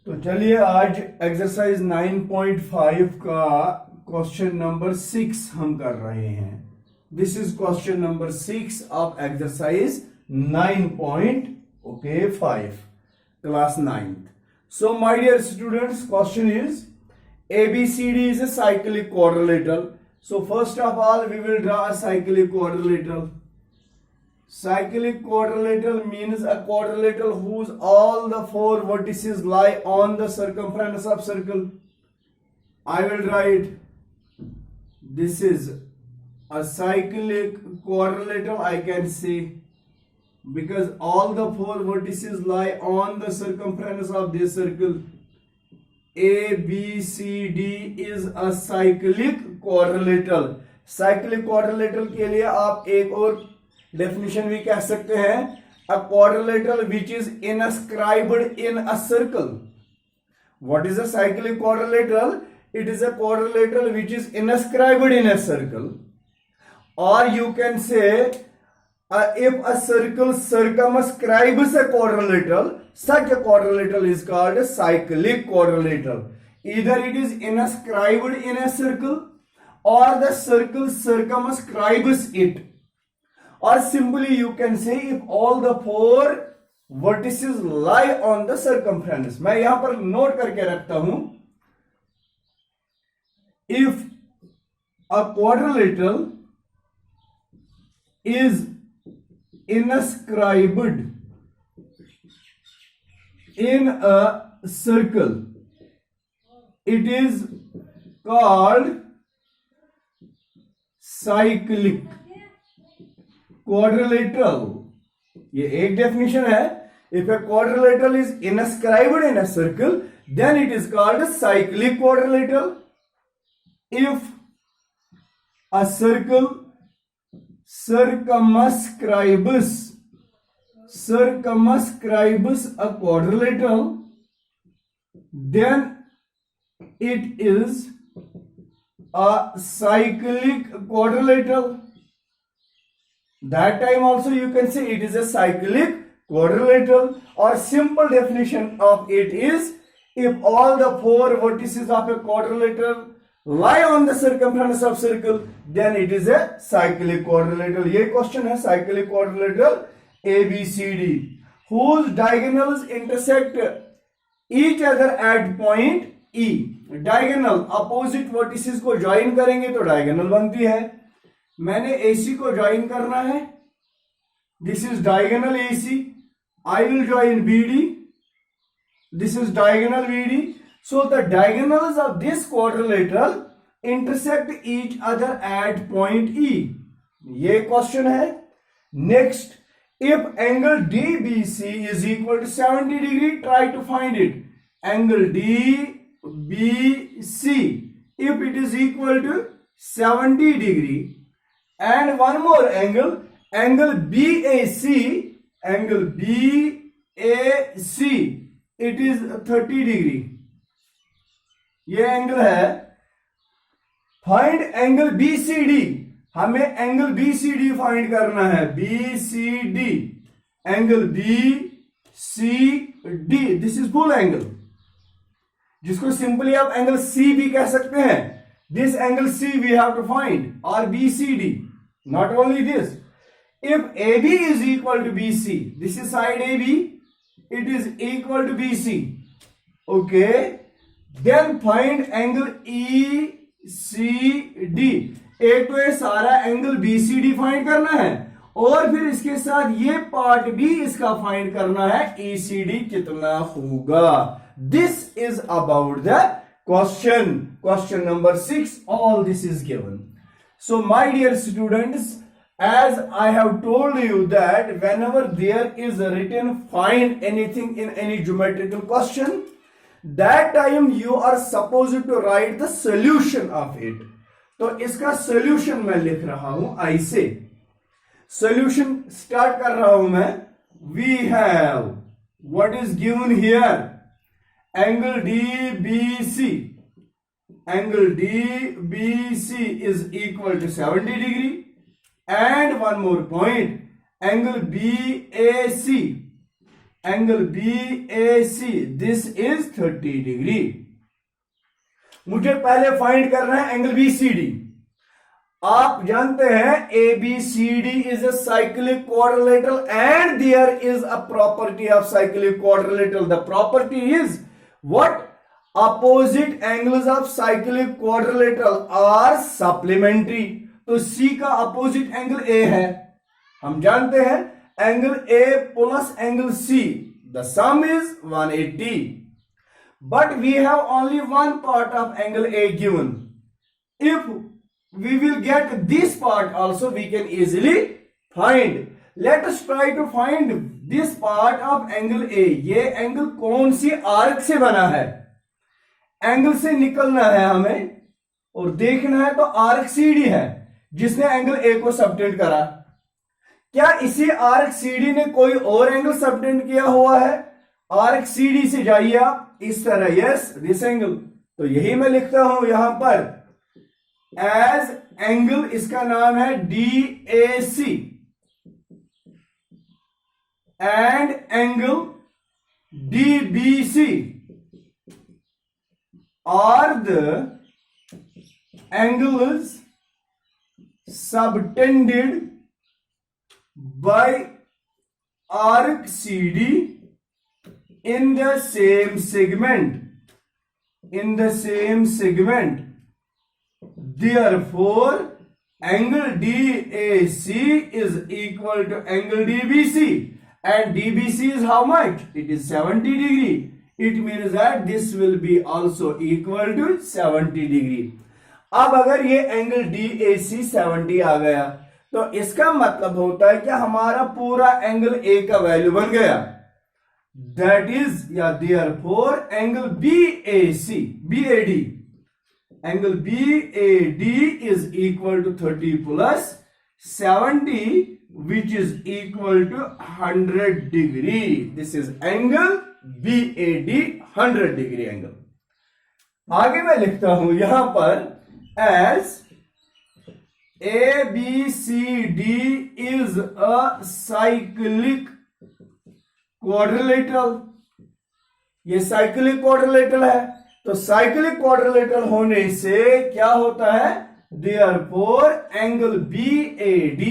तो चलिए आज एक्सरसाइज 9.5 का क्वेश्चन नंबर 6 हम कर रहे हैं। This is question number 6 of exercise 9.5 class 9th। So my dear students, question is ABCD is a cyclic quadrilateral. So first of all we will draw a cyclic quadrilateral. Cyclic quadrilateral means a quadrilateral whose all the four vertices lie on the circumference of circle. I will write this is a cyclic quadrilateral, I can say, because all the four vertices lie on the circumference of this circle. ABCD is a cyclic quadrilateral. Cyclic quadrilateral के लिए आप एक और definition भी कह सकते हैं, a quadrilateral which is inscribed in a circle. What is a cyclic quadrilateral? It is a quadrilateral which is inscribed in a circle. Or you can say if a circle circumscribes a quadrilateral, such a quadrilateral is called a cyclic quadrilateral. Either it is inscribed in a circle or the circle circumscribes it. Or simply you can say if all the four vertices lie on the circumference. मैं यहां पर note करके रखता हूं, if a quadrilateral is inscribed in a circle, it is called cyclic quadrilateral. ये एक definition है. If a quadrilateral is inscribed in a circle, then it is called a cyclic quadrilateral. If a circle circumscribes a quadrilateral, then it is a cyclic quadrilateral. That time also you can say it is a cyclic quadrilateral. Or simple definition of it is, if all the four vertices of a quadrilateral lie on the circumference of circle, then it is a cyclic quadrilateral. ये question है cyclic quadrilateral ABCD whose diagonals intersect each other at point E. Diagonal opposite vertices को join करेंगे तो diagonal बनती है. मैंने AC को join करना है, this is diagonal AC. I will join BD, this is diagonal BD. So the diagonals of this quadrilateral intersect each other at point E. ये क्वेश्चन है. Next, if angle DBC is equal to 70 degree, try to find it. Angle DBC, if it is equal to 70 degree, and one more angle, angle BAC, it is 30 degree. ये angle है. Find angle BCD. हमें angle BCD find करना है. BCD, angle BCD, this is full angle, जिसको simply आप angle C भी कह सकते हैं. This angle C we have to find, और BCD. Not only this, if AB is equal to BC, this is side AB, it is equal to BC. Okay, then find angle ECD. एक तो ये सारा angle BCD find करना है, और फिर इसके साथ ये पार्ट भी इसका फाइंड करना है, ECD कितना होगा. This is about the question number 6. All this is given. So my dear students, as I have told you that whenever there is written find anything in any geometrical question, that time you are supposed to write the solution of it. तो इसका solution मैं लिख रहा हूं. ऐसे solution start कर रहा हूं मैं. We have what is given here, angle DBC. Angle DBC is equal to 70 degree, and one more point, angle BAC angle BAC this is 30 degree. मुझे पहले फाइंड करना है एंगल BCD। आप जानते हैं ABCD is a cyclic quadrilateral and there is a property of cyclic quadrilateral. The property is what? Opposite angles of cyclic quadrilateral are supplementary. तो C का opposite angle A है, हम जानते हैं angle A plus angle C, the sum is 180, but we have only one part of angle A given. If we will get this part also, we can easily find. Let us try to find this part of angle A. ये angle कौन सी arc से बना है? Angle से निकलना है हमें और देखना है तो आर्क CD है जिसने एंगल A को सबटेंड करा। क्या इसी आर्क CD ने कोई और एंगल सबटेंड किया हुआ है? आर्क CD से जाइए आप इस तरह, यस दिस एंगल। तो यही मैं लिखता हूं यहां पर एज एंगल, इसका नाम है DAC and angle DBC are the angles subtended by arc CD in the same segment, therefore angle DAC is equal to angle DBC, and DBC is how much? It is 70 degree. It means that this will be also equal to 70 degree. अब अगर ये angle DAC 70 आ गया तो इसका मतलब होता है कि हमारा पूरा एंगल A का वैल्यू बन गया। दैट इज या therefore angle BAD angle BAD is equal to 30 प्लस 70 which is equal to 100 degree. This is angle BAD 100 degree angle. आगे मैं लिखता हूं यहां पर as ABCD is a cyclic quadrilateral। ये साइक्लिक क्वाड्रिलेटरल है, तो साइक्लिक क्वाड्रिलेटरल होने से क्या होता है? Therefore angle BAD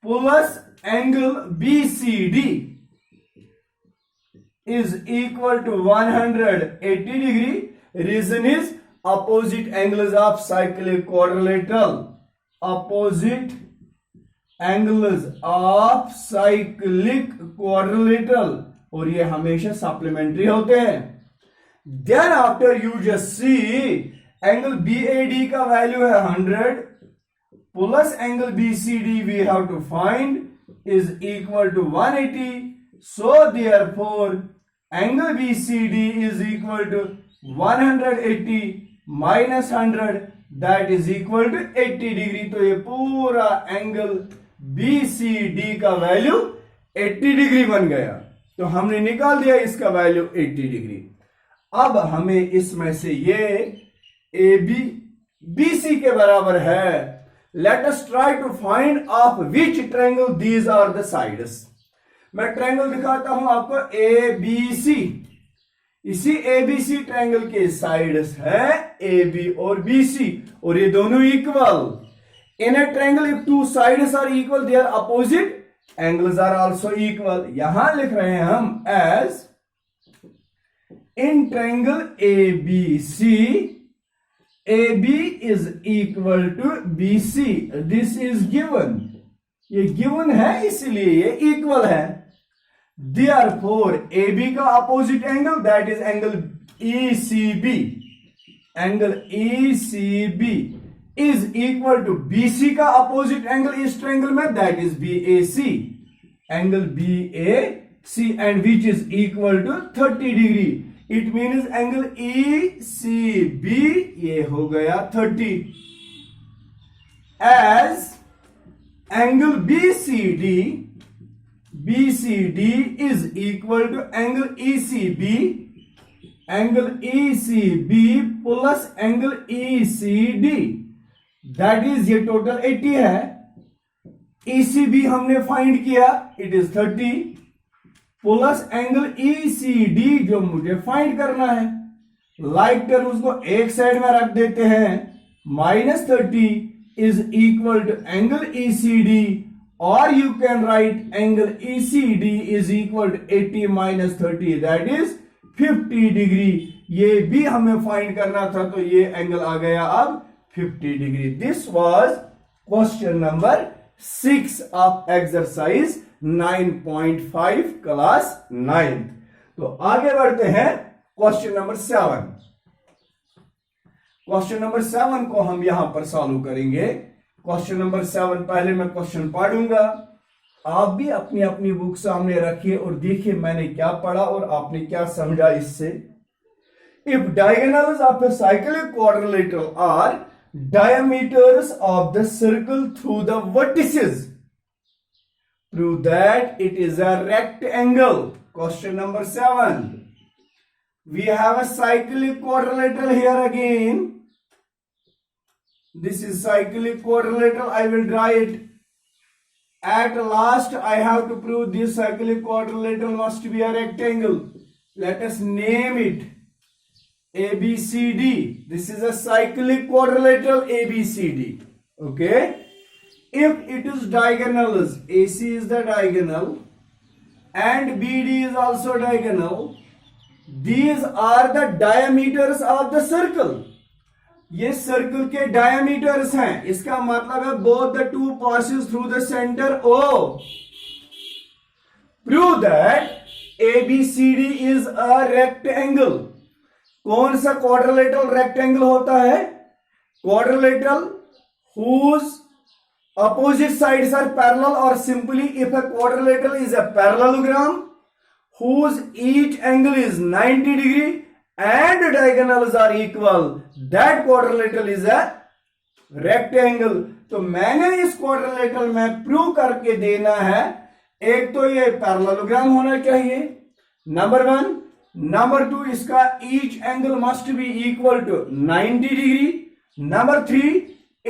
plus angle BCD is equal to 180 degree. Reason is opposite angles of cyclic quadrilateral, opposite angles of cyclic quadrilateral, और ये हमेशा सप्लीमेंट्री होते हैं। Then after you just see angle BAD का वैल्यू है 100 plus angle BCD we have to find is equal to 180, so therefore angle BCD is equal to 180 minus 100 that is equal to 80 degree. तो ये पूरा angle BCD का value 80 degree बन गया। तो हमने निकाल दिया इसका वैल्यू 80 डिग्री। अब हमें इसमें से ये AB BC के बराबर है। Let us try to find of which triangle these are the sides. मैं ट्रायंगल दिखाता हूं आपको ABC। इसी ABC ट्रायंगल के साइड्स है AB और BC, और ये दोनों equal. In a triangle if two sides are equal their opposite angles are also equal. यहां लिख रहे हैं हम as in triangle ABC AB is equal to BC। This is given, ये गिवन है इसलिए ये इक्वल है। Therefore AB का opposite angle that is angle ECB, angle ECB is equal to BC का अपोजिट एंगल इस ट्रायंगल में that is BAC, angle BAC and which is equal to 30 degree. It means angle ECB ये हो गया 30 as angle BCD is equal to angle ECB plus angle ECD that is ये total 80 है ECB हमने find किया, it is 30 plus angle ECD जो मुझे find करना है। लाइक टर्म्स को एक साइड में रख देते हैं, -30 is equal to angle ECD, और you can write angle ECD is equal to 80 - 30 that is 50 degree. ये भी हमें फाइंड करना था, तो ये एंगल आ गया अब 50 degree. This was question number 6 of exercise 9.5 class 9। तो आगे बढ़ते हैं क्वेश्चन नंबर 7। क्वेश्चन नंबर 7 को हम यहां पर सॉल्व करेंगे। क्वेश्चन नंबर 7 पहले मैं क्वेश्चन पढ़ूंगा, आप भी अपनी अपनी बुक सामने रखिए और देखिए मैंने क्या पढ़ा और आपने क्या समझा इससे। If diagonals of a cyclic quadrilateral are diameters of the circle through the vertices, prove that it is a rectangle. Question number 7. We have a cyclic quadrilateral here again. This is cyclic quadrilateral. I will draw it. At last I have to prove this cyclic quadrilateral must be a rectangle. Let us name it ABCD. This is a cyclic quadrilateral ABCD. Okay. If it is diagonals, AC is the diagonal and BD is also diagonal. These are the diameters of the circle. ये circle के diameters हैं। इसका मतलब है both the two passes through the center O. Prove that ABCD is a rectangle. कौन सा quadrilateral rectangle होता है? Quadrilateral whose opposite sides are parallel, or simply if a quadrilateral is a parallelogram whose each angle is 90 degree and diagonals are equal, that quadrilateral is a rectangle. तो मैंने इस quadrilateral में prove करके देना है, एक तो ये पैरेललोग्राम होना चाहिए, नंबर 1, नंबर 2 इसका each angle must be equal to 90 degree, number 3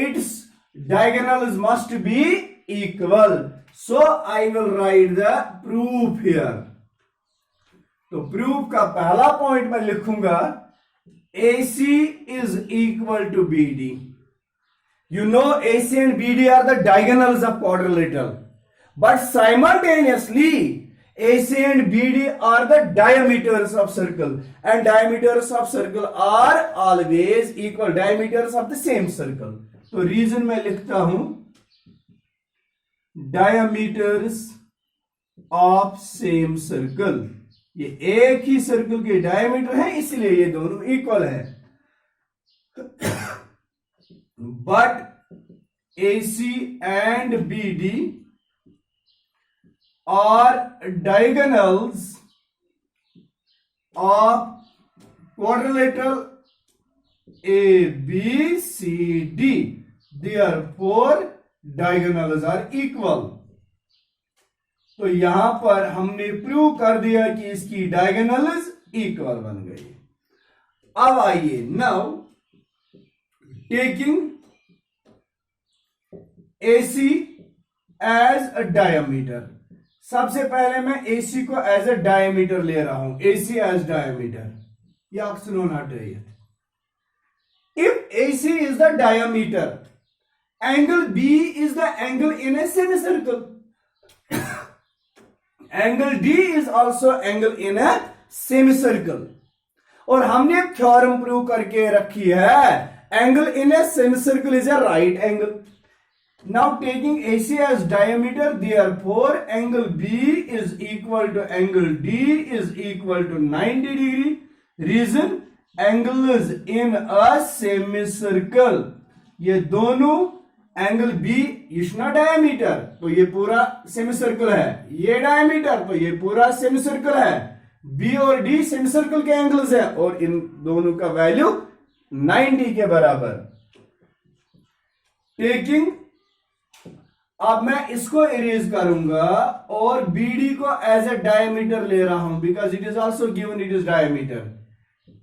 its diagonals must be equal. So I will write the proof here. तो प्रूफ का पहला पॉइंट मैं लिखूंगा AC is equal to BD. You know AC and BD are the diagonals of quadrilateral, but simultaneously AC and BD are the diameters of circle, and diameters of circle are always equal, diameters of the same circle. तो reason मैं लिखता हूं diameters of same circle. ये एक ही circle के diameter है, इसलिए ये दोनों इक्वल है। But AC and BD are diagonals of quadrilateral ABCD. Therefore, diagonals are equal. तो यहां पर हमने प्रूव कर दिया कि इसकी डायगोनल्स इक्वल बन गई। अब आइए, now taking AC as a diameter, सबसे पहले मैं AC को एज अ डायमीटर ले रहा हूं, AC एज डायमीटर, या ऑप्शन नॉट रही। If AC is the diameter, angle B is the angle in A semicircle, angle D is also angle in A semicircle, और हमने थ्योरम प्रूव करके रखी है angle in A semicircle is a right angle. Now taking AC as diameter, therefore angle B is equal to angle D is equal to 90 degree. Reason, angles in a semicircle. ये दोनों angle B इसना diameter, तो ये पूरा semicircle है, ये diameter, तो ये पूरा सेमीसर्कल है। B और D सेमीसर्कल के एंगल्स है और इन दोनों का वैल्यू 90 के बराबर। टेकिंग, अब मैं इसको इरेज करूंगा और BD को एज ए डायमीटर ले रहा हूं, because it is also given it is diameter.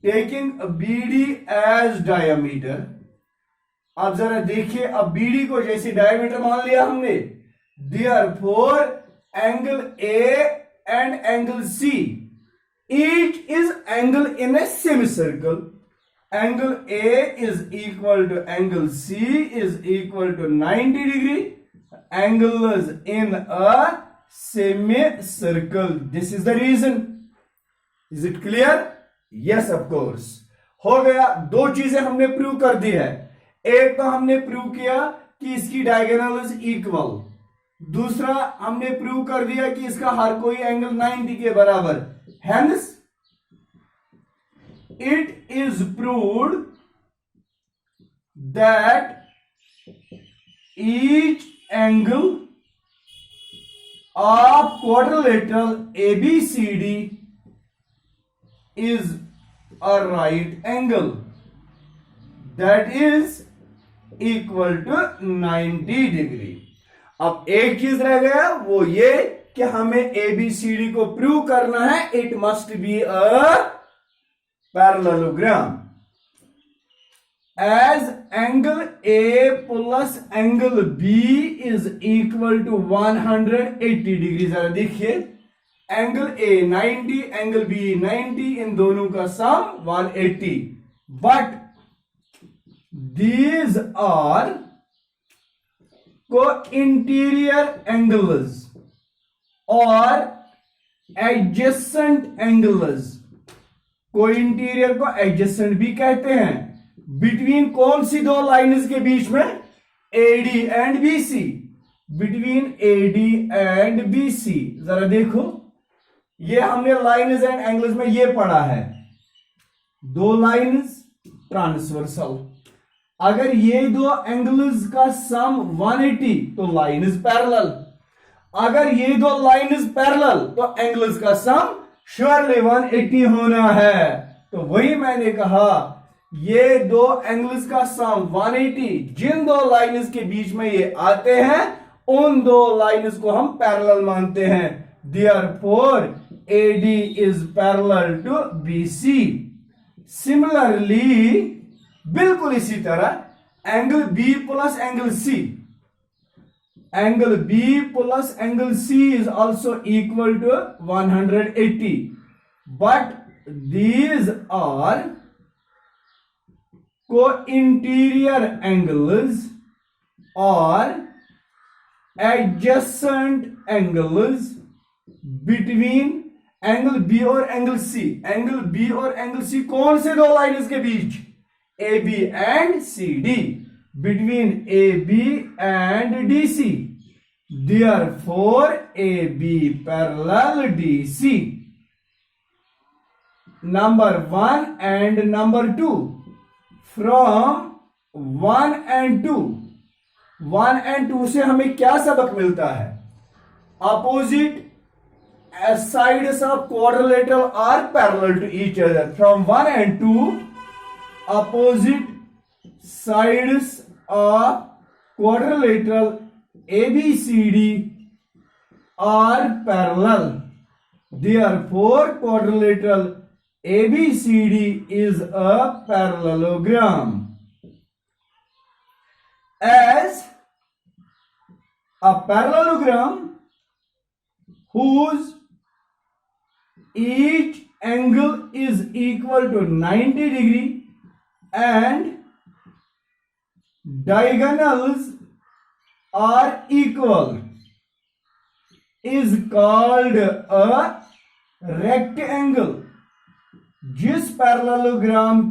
Taking BD as diameter, अब जरा देखिए, अब BD को जैसे डायमीटर मान लिया हमने, Therefore, angle A and angle C, each is angle in a semicircle. Angle A is equal to angle C is equal to 90 degree. Angles in a semicircle. This is the reason. Is it clear? Yes, of course. हो गया। दो चीजें हमने prove कर दी है। एक तो हमने प्रूव किया कि इसकी डायगोनल इज इक्वल, दूसरा हमने प्रूव कर दिया कि इसका हर कोई एंगल 90 के बराबर। Hence it is proved that each angle of quadrilateral ABCD is a right angle that is equal to 90 degree. अब एक चीज रह गया, वो ये कि हमें ABCD को प्रूव करना है। It must be a parallelogram. As angle A plus angle B is equal to 180 degree। जरा देखिए, एंगल A 90, एंगल B 90, इन दोनों का सम 180। But these are co-interior angles or adjacent angles। co-interior को adjacent भी कहते हैं। बिटवीन कौन सी दो लाइन्स के बीच में? AD and BC। Between AD and BC। जरा देखो, ये हमने लाइन्स एंड एंगल्स में ये पढ़ा है, दो लाइन्स ट्रांसवर्सल। अगर ये दो एंगल्स का सम 180 तो लाइन इज पैरेलल। अगर ये दो लाइन इज पैरेलल तो एंगल्स का सम श्योरली 180 होना है। तो वही मैंने कहा, ये दो एंगल्स का सम 180, जिन दो लाइन्स के बीच में ये आते हैं उन दो लाइन्स को हम पैरेलल मानते हैं। Therefore, AD is parallel to BC। Similarly, बिल्कुल इसी तरह angle B plus angle C, angle B plus angle C is also equal to 180, but these are co-interior angles or adjacent angles between angle B और angle C। Angle B और angle C कौन से दो lines के बीच? AB and CD। Between AB and DC। Therefore, AB parallel DC। Number 1 and number 2। From 1 and 2, 1 and 2 से हमें क्या सबक मिलता है? Opposite sides of quadrilateral are parallel to each other। From 1 and 2, opposite sides of quadrilateral ABCD are parallel। Therefore, quadrilateral ABCD is a parallelogram। As a parallelogram whose each angle is equal to 90 degree and diagonals are equal is called a rectangle। जिस parallelogram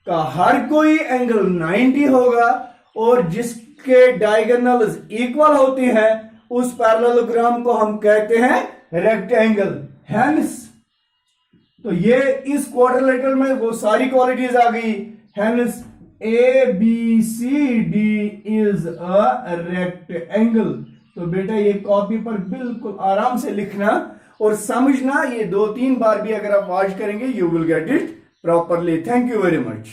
का हर कोई angle 90 होगा और जिसके diagonals equal होती हैं, उस parallelogram को हम कहते हैं रेक्टेंगल। हेंस, तो ये इस क्वाड्रिलेटरल में वो सारी क्वालिटीज आ गई। Hence ABCD is a rectangle. तो बेटा ये कॉपी पर बिल्कुल आराम से लिखना और समझना। ये 2-3 बार भी अगर आप वॉच करेंगे, you will get it properly. Thank you very much.